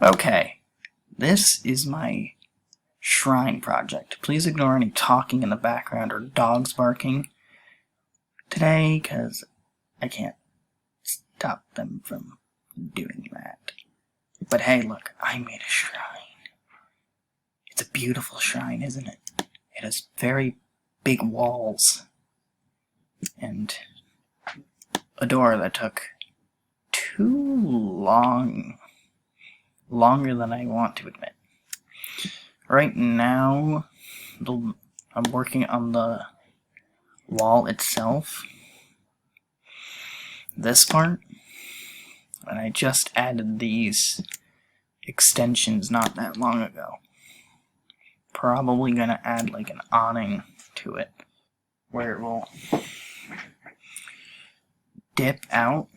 Okay, this is my shrine project. Please ignore any talking in the background or dogs barking today, because I can't stop them from doing that. But hey, look, I made a shrine. It's a beautiful shrine, isn't it? It has very big walls and a door that took too long. Longer than I want to admit. Right now, I'm working on the wall itself. This part. And I just added these extensions not that long ago. Probably gonna add like an awning to it, where it will dip out.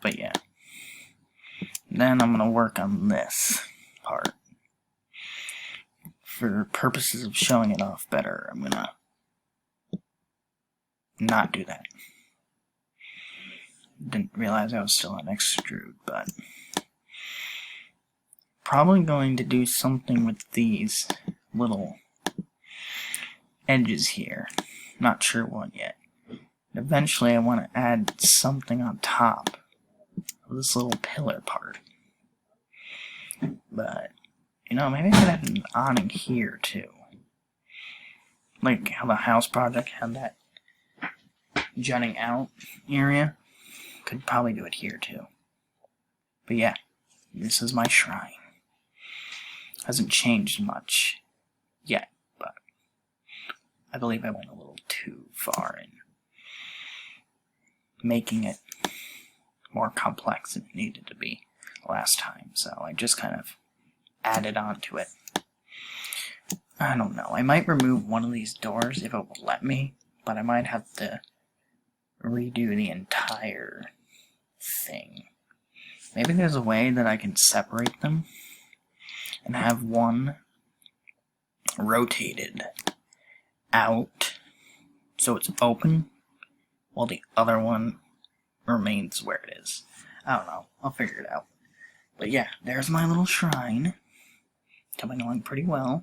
But yeah. Then I'm gonna work on this part. For purposes of showing it off better, I'm gonna not do that. Didn't realize I was still on extrude, but probably going to do something with these little edges here. Not sure what yet. Eventually I want to add something on top of this little pillar part. But, you know, maybe I could add an awning here too. Like how the house project had that jutting out area. Could probably do it here too. But yeah, this is my shrine. Hasn't changed much yet, but I believe I went a little too far in making it more complex than it needed to be last time, so I just kind of added on to it. I don't know, I might remove one of these doors if it will let me, but I might have to redo the entire thing. Maybe there's a way that I can separate them and have one rotated out so it's open while the other one remains where it is. I don't know, I'll figure it out. But yeah, there's my little shrine. Coming along pretty well.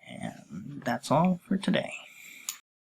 And that's all for today.